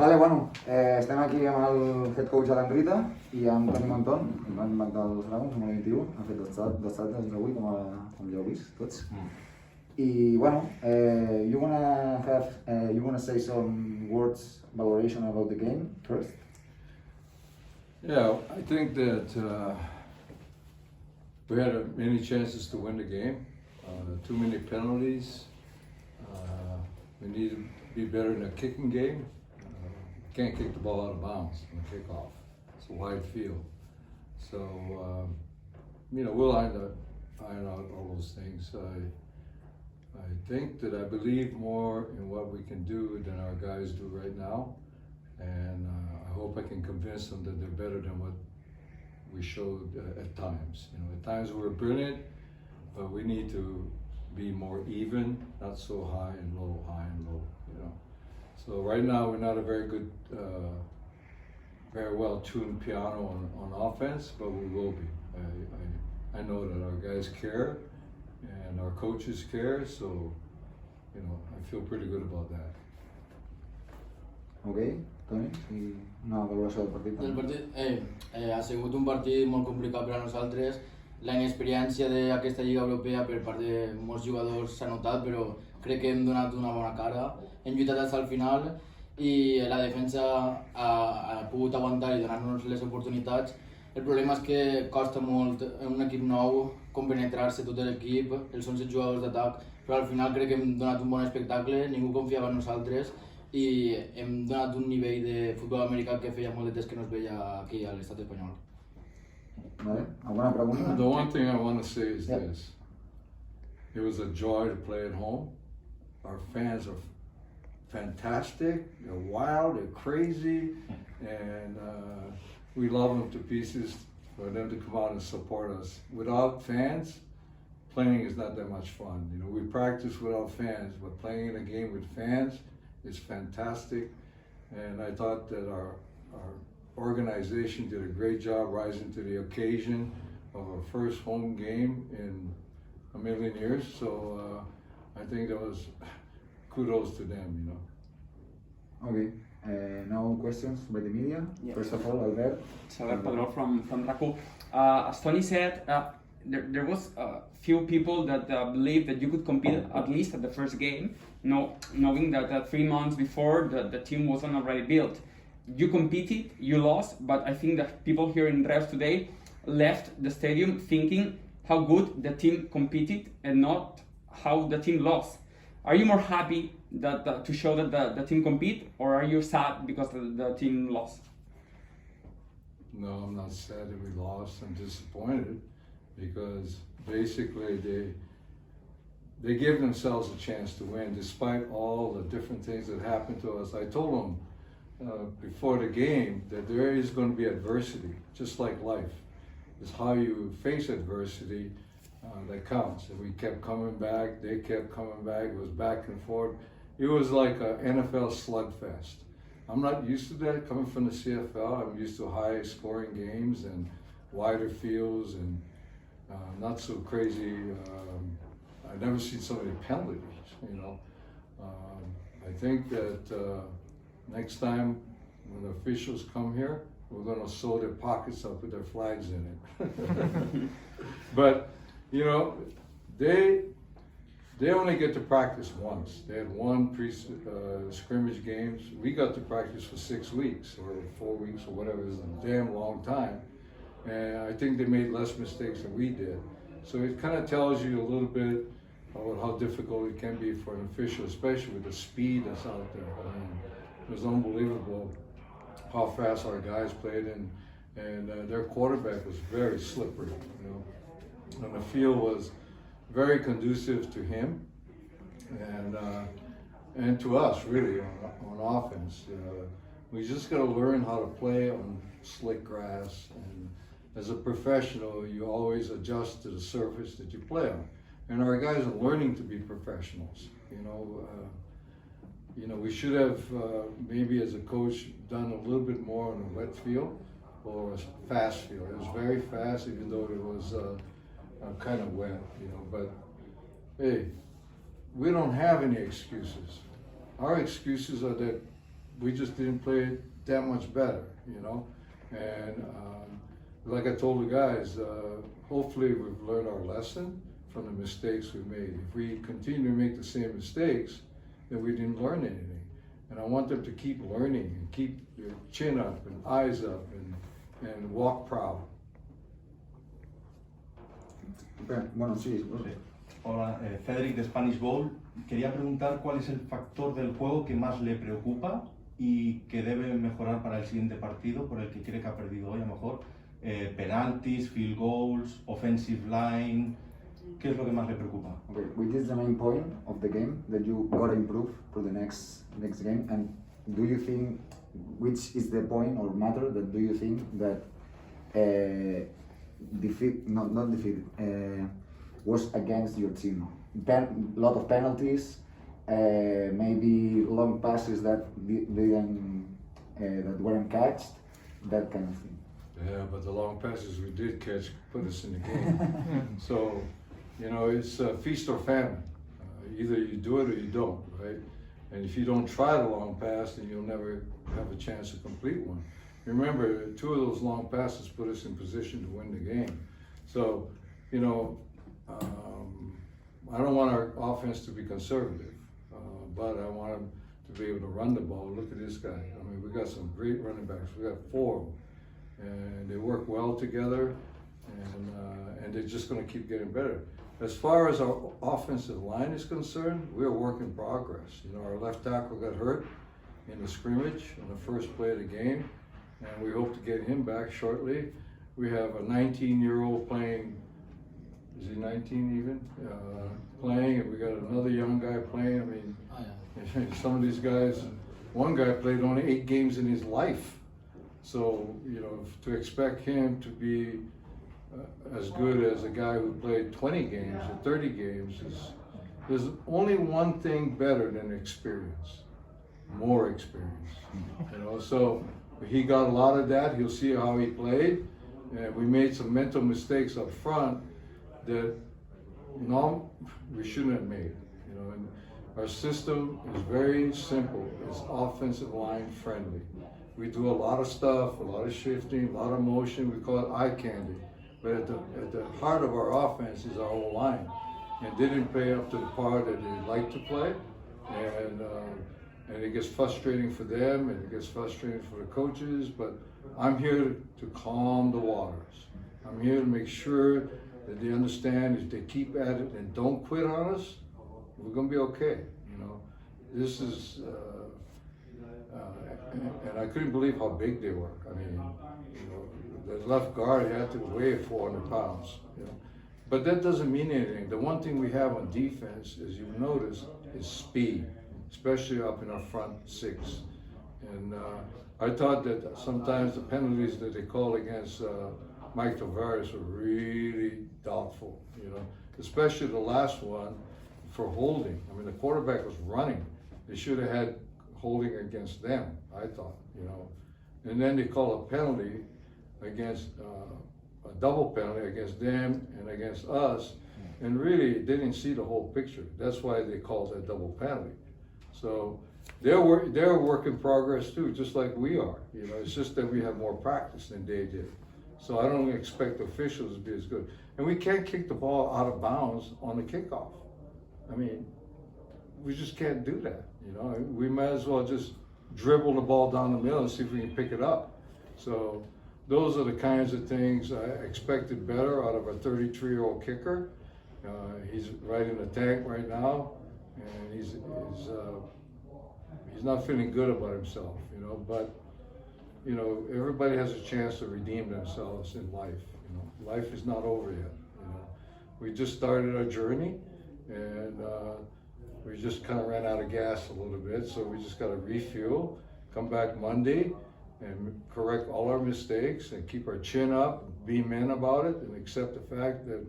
Vale, bueno, estem aquí amb el head coach de la Rita i amb Toni Montón, que van inventar els Dragons, número 21, han fet dos saltes avui, com ja heu vist tots. I, bueno, you wanna say some words, valoration about the game first? Yeah, I think that we had many chances to win the game, too many penalties. We need to be better in the kicking game. Can't kick the ball out of bounds on the kickoff. It's a wide field. So, we'll iron out all those things. I think that I believe more in what we can do than our guys do right now. And I hope I can convince them that they're better than what we showed at times. At times we're brilliant, but we need to be more even, not so high and low. So right now we're not a very good, very well-tuned piano on offense, but we will be. I know that our guys care and our coaches care, so I feel pretty good about that. Ok, Toni, i una valoració del partit. Del partit ha sigut un partit molt complicat per a nosaltres. La inexperiència d'aquesta Lliga Europea per part de molts jugadors s'ha notat, però crec que hem donat una bona cara, hem lluitat fins al final i la defensa ha pogut aguantar i donar-nos les oportunitats. El problema és que costa molt en un equip nou compenetrar-se tot l'equip, els 11 jugadors d'atac, però al final crec que hem donat un bon espectacle, ningú confiava en nosaltres i hem donat un nivell de futbol americà que feia molt de temps que no es veia aquí a l'estat espanyol. Vale, alguna pregunta? The one thing I want to say is this. It was a joy to play at home. Our fans are fantastic, they're wild, they're crazy, and we love them to pieces for them to come out and support us. Without fans, playing is not that much fun. We practice without fans, but playing in a game with fans is fantastic. And I thought that our organization did a great job rising to the occasion of our first home game in a million years. So I think that was kudos to them, Okay, no questions by the media. Yeah. First of all, Albert. So Pedro from Raku. As Tony said, there was a few people that believed that you could compete at least at the first game, knowing that 3 months before the team wasn't already built. You competed, you lost, but I think that people here in Reus today left the stadium thinking how good the team competed and not how the team lost. Are you more happy that to show that the team compete, or are you sad because the team lost? No, I'm not sad that we lost. I'm disappointed because basically they gave themselves a chance to win despite all the different things that happened to us. I told them before the game that there is going to be adversity, just like life. It's how you face adversity that counts. And we kept coming back, they kept coming back, it was back and forth. It was like an NFL slugfest. I'm not used to that coming from the CFL. I'm used to high scoring games and wider fields and not so crazy. I've never seen so many penalties, I think that next time when the officials come here, we're going to sew their pockets up with their flags in it. But, they only get to practice once. They had one scrimmage games. We got to practice for 6 weeks or 4 weeks or whatever. It was a damn long time. And I think they made less mistakes than we did. So it kind of tells you a little bit about how difficult it can be for an official, especially with the speed that's out there. It was unbelievable how fast our guys played, and their quarterback was very slippery, and the field was very conducive to him and to us really on offense. We just got to learn how to play on slick grass, and as a professional, you always adjust to the surface that you play on. And our guys are learning to be professionals, we should have maybe as a coach done a little bit more on a wet field or a fast field. It was very fast, even though it was kind of wet, but hey, we don't have any excuses. Our excuses are that we just didn't play it that much better, you know. And like I told the guys, hopefully we've learned our lesson from the mistakes we made. If we continue to make the same mistakes, then we didn't learn anything. And I want them to keep learning and keep their chin up and eyes up and walk proud. Bueno, sí. Hola, Federic de Spanish Bowl. Quería preguntar cuál es el factor del juego que más le preocupa y que debe mejorar para el siguiente partido, por el que cree que ha perdido hoy a lo mejor. Penalties, field goals, offensive line. ¿Qué es lo que más le preocupa? Okay, which is the main point of the game that you gotta improve for the next game? And do you think, which is the point or matter that do you think that was against your team? Lot of penalties, maybe long passes that that weren't catched, that kind of thing. Yeah, but the long passes we did catch put us in the game. So, you know, it's feast or famine. Either you do it or you don't, right? And if you don't try the long pass, then you'll never have a chance to complete one. Remember, 2 of those long passes put us in position to win the game. So, you know, I don't want our offense to be conservative, but I want them to be able to run the ball. Look at this guy. I mean, we got some great running backs. We got 4 of them. And they work well together, and they're just going to keep getting better. As far as our offensive line is concerned, we're a work in progress. You know, our left tackle got hurt in the scrimmage in the first play of the game, and we hope to get him back shortly. We have a 19-year-old playing, is he 19 even? Playing, and we got another young guy playing. I mean, some of these guys, one guy played only 8 games in his life. So, you know, to expect him to be as good as a guy who played 20 games or 30 games there's only one thing better than experience, more experience. You know, so he got a lot of that. He'll see how he played, and we made some mental mistakes up front that we shouldn't have made. You know, and our system is very simple. It's offensive line friendly. We do a lot of stuff, a lot of shifting, a lot of motion. We call it eye candy. But at the heart of our offense is our whole line. And they didn't play up to the par that they'd like to play. And it gets frustrating for them, and it gets frustrating for the coaches. But I'm here to calm the waters. I'm here to make sure that they understand if they keep at it and don't quit on us, we're going to be okay. You know, this is. And I couldn't believe how big they were. I mean, you know, the left guard had to weigh 400 pounds. You know, but that doesn't mean anything. The one thing we have on defense, as you've noticed, is speed, especially up in our front 6. And I thought that sometimes the penalties that they called against Mike Tavares were really doubtful. You know, especially the last one for holding. I mean, the quarterback was running. They should have had holding against them, I thought, you know. And then they call a penalty against, a double penalty against them and against us, and really they didn't see the whole picture. That's why they called that double penalty. So they're a work in progress too, just like we are. You know, it's just that we have more practice than they did. So I don't expect officials to be as good. And we can't kick the ball out of bounds on the kickoff. I mean, we just can't do that. You know, we might as well just dribble the ball down the middle and see if we can pick it up. So those are the kinds of things I expected better out of a 33-year-old kicker. He's right in the tank right now, and he's not feeling good about himself, you know. But you know, everybody has a chance to redeem themselves in life. You know, life is not over yet. You know, we just started our journey, and we just kind of ran out of gas a little bit, so we just got to refuel, come back Monday, and correct all our mistakes, and keep our chin up, be men about it, and accept the fact that,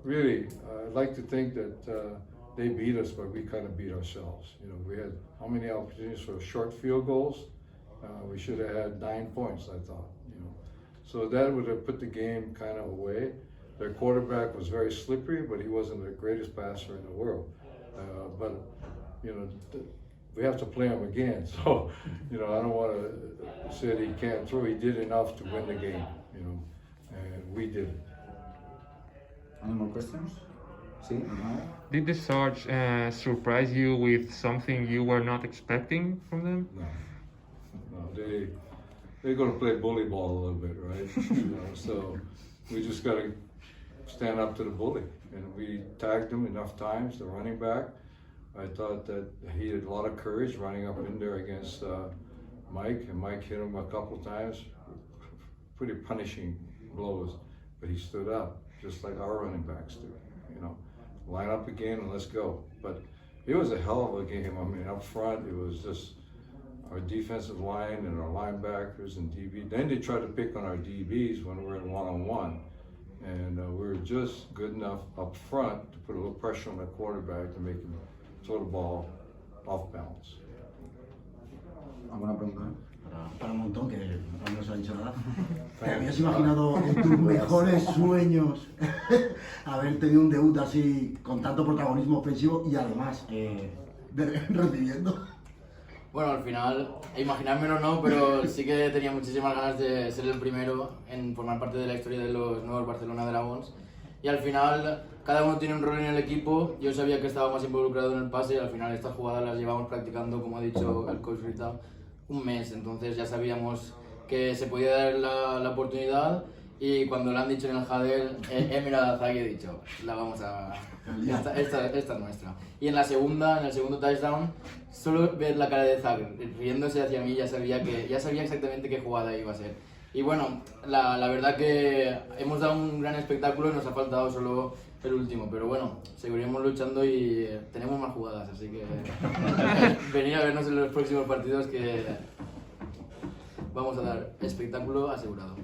really, I'd like to think that they beat us, but we kind of beat ourselves. You know, we had how many opportunities for short field goals? We should have had 9 points, I thought. You know, so that would have put the game kind of away. Their quarterback was very slippery, but he wasn't the greatest passer in the world. But you know, we have to play him again. So, you know, I don't want to say that he can't throw. He did enough to win the game, you know, and we did. Any more questions? Sí, Arnau? Did the Surge surprise you with something you were not expecting from them? No, they're going to play bully ball a little bit, right? You know, so we just got to stand up to the bully, and we tagged him enough times. The running back, I thought that he had a lot of courage running up in there against Mike, and Mike hit him a couple times, pretty punishing blows, but he stood up just like our running backs do. You know, line up again and let's go. But it was a hell of a game. I mean, up front, it was just our defensive line and our linebackers and DB. Then they tried to pick on our DBs when we were in one-on-one. And we were just good enough up front to put a little pressure on the quarterback to make him throw the ball off balance. ¿Alguna pregunta? Para Montón, que no se ha dicho nada. ¿Te habías imaginado en tus mejores sueños haber tenido un debut así con tanto protagonismo ofensivo y además recibiendo? Bueno, al final, imaginármelo no, pero sí que tenía muchísimas ganas de ser el primero en formar parte de la historia de los nuevos Barcelona Dragons. Y al final, cada uno tiene un rol en el equipo. Yo sabía que estaba más involucrado en el pase y al final estas jugadas las llevamos practicando, como ha dicho el coach Rita, un mes. Entonces ya sabíamos que se podía dar la oportunidad y cuando lo han dicho en el huddle, he mirado a Zach y he dicho, la vamos a... Esta es nuestra. Y en el segundo touchdown, solo ver la cara de Zach riéndose hacia mí ya sabía exactamente qué jugada iba a ser. Y bueno, la verdad que hemos dado un gran espectáculo y nos ha faltado solo el último, pero bueno, seguiremos luchando y tenemos más jugadas, así que venir a vernos en los próximos partidos que vamos a dar espectáculo asegurado.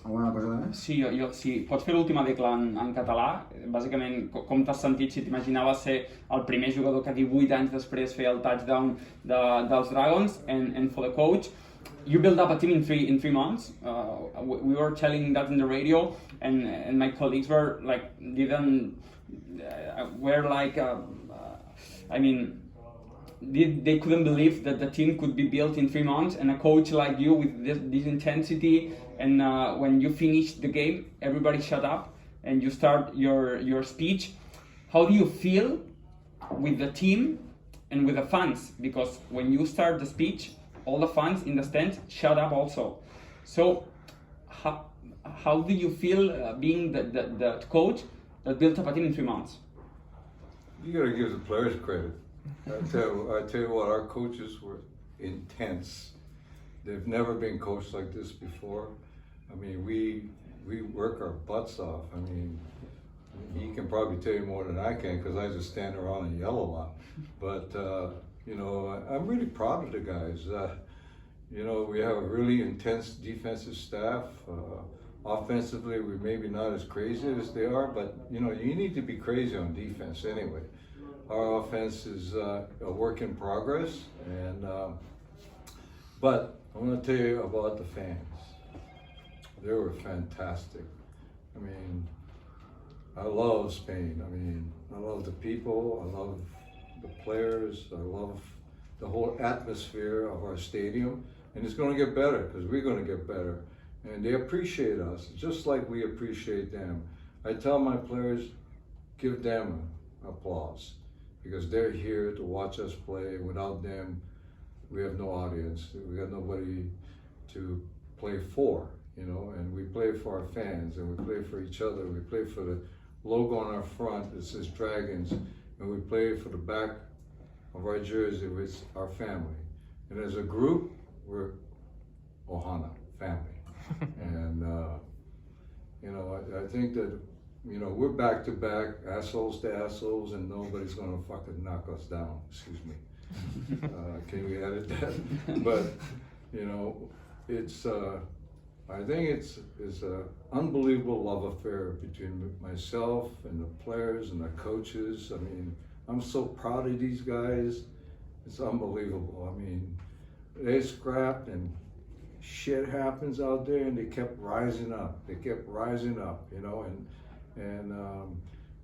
Alguna cosa també? Sí, sí. Pots fer l'última decla en català? Bàsicament, com t'has sentit si t'imaginaves ser el primer jugador que 18 anys després feia el touchdown dels Dragons? And for the coach, you build up a team in three months. We were telling that in the radio, and my colleagues were like, they couldn't believe that the team could be built in 3 months, and a coach like you with this intensity, and when you finish the game, everybody shut up and you start your speech. How do you feel with the team and with the fans? Because when you start the speech, all the fans in the stands shut up also. So how do you feel being the coach that built up a team in 3 months? You got to give the players credit. I tell you what, our coaches were intense. They've never been coached like this before. I mean, we work our butts off. I mean, he can probably tell you more than I can because I just stand around and yell a lot. But you know, I'm really proud of the guys. You know, we have a really intense defensive staff. Offensively, we're maybe not as crazy as they are, but you know, you need to be crazy on defense anyway. Our offense is a work in progress, and but I want to tell you about the fans. They were fantastic. I mean, I love Spain. I mean, I love the people, I love the players, I love the whole atmosphere of our stadium, and it's going to get better because we're going to get better. And they appreciate us just like we appreciate them. I tell my players, give them applause because they're here to watch us play. Without them, we have no audience. We got nobody to play for, you know, and we play for our fans and we play for each other. We play for the logo on our front that says Dragons, and we play for the back of our jersey with our family. And as a group, we're Ohana, family. And, you know, I think that, you know, we're back to back, assholes to assholes, and nobody's gonna fucking knock us down, excuse me. Can we edit that? But, you know, it's, I think it's an unbelievable love affair between myself and the players and the coaches. I mean, I'm so proud of these guys. It's unbelievable. I mean, they scrapped and shit happens out there, and they kept rising up. They kept rising up, you know, and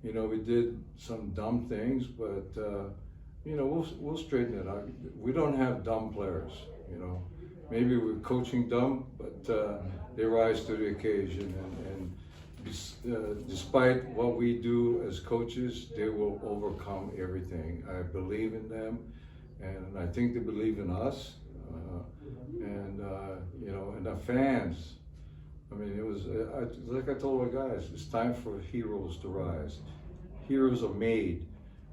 you know, we did some dumb things, but you know, we'll straighten it out. We don't have dumb players, you know. Maybe we're coaching dumb, but they rise to the occasion. And despite what we do as coaches, they will overcome everything. I believe in them, and I think they believe in us. You know, and the fans. I mean, it was like I told our guys, it's time for heroes to rise. Heroes are made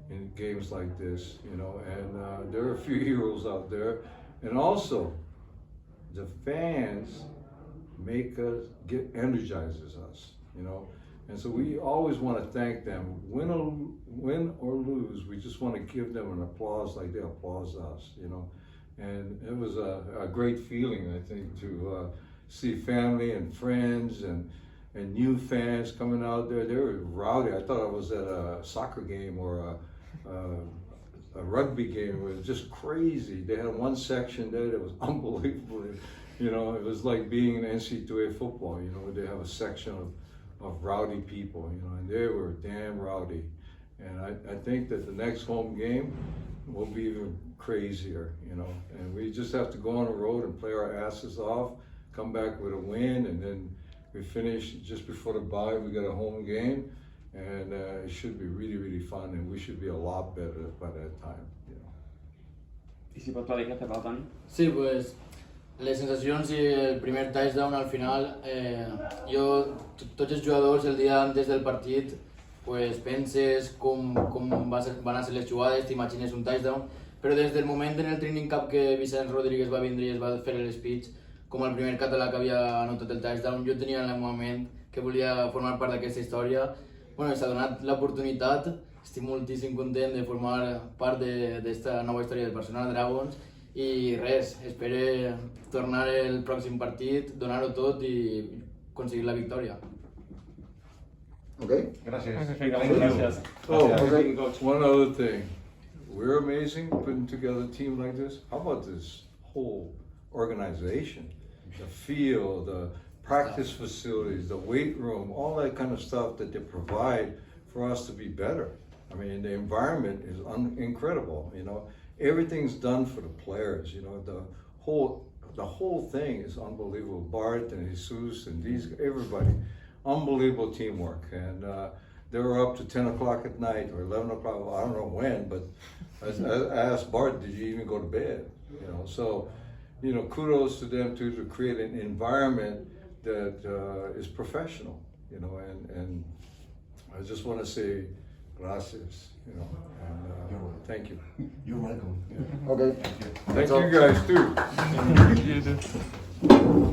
in games like this, you know, and there are a few heroes out there. And also, the fans make us, energizes us, you know. And so we always want to thank them. Win or lose, we just want to give them an applause like they applaud us, you know. And it was a great feeling, I think, to see family and friends and new fans coming out there. They were rowdy. I thought I was at a soccer game or a rugby game. It was just crazy. They had one section there that was unbelievable. You know, it was like being in NCAA football, you know, they have a section of rowdy people, you know, and they were damn rowdy. And I think that the next home game will be even crazier, you know, and we just have to go on the road and play our asses off, come back with a win, and then we finish just before the bye. We got a home game, and it should be really, really fun, and we should be a lot better by that time, you know. I si pot platicar per Toni? Sí, pues les sensacions i el primer touchdown al final, tots els jugadors el dia antes del partit pues penses com van a ser les jugades, t'imagines un touchdown, però des del moment en el training camp que Vicent Rodríguez va vindre i es va fer el speech com el primer català que havia anotat el touchdown, jo tenia en el meu ment que volia formar part d'aquesta història. Bueno, s'ha donat l'oportunitat, estic moltíssim content de formar part d'esta nova història del Barcelona Dragons i res, espero tornar el pròxim partit, donar-ho tot i aconseguir la victòria. Okay? Gracias. Gràcies. Oh, Okay. one other thing. We're amazing putting together a team like this. How about this whole organization? The field, the practice facilities, the weight room, all that kind of stuff that they provide for us to be better. I mean, the environment is incredible, you know. Everything's done for the players, you know. The whole thing is unbelievable. Bart and Jesus and everybody. Unbelievable teamwork, and they were up to 10 o'clock at night or 11 o'clock. Well, I don't know when, but I asked Bart, "Did you even go to bed?" You know, so you know, kudos to them too to create an environment that is professional. You know, and I just want to say gracias. You know, and thank you. You're welcome. Okay. Thank you guys too. You do.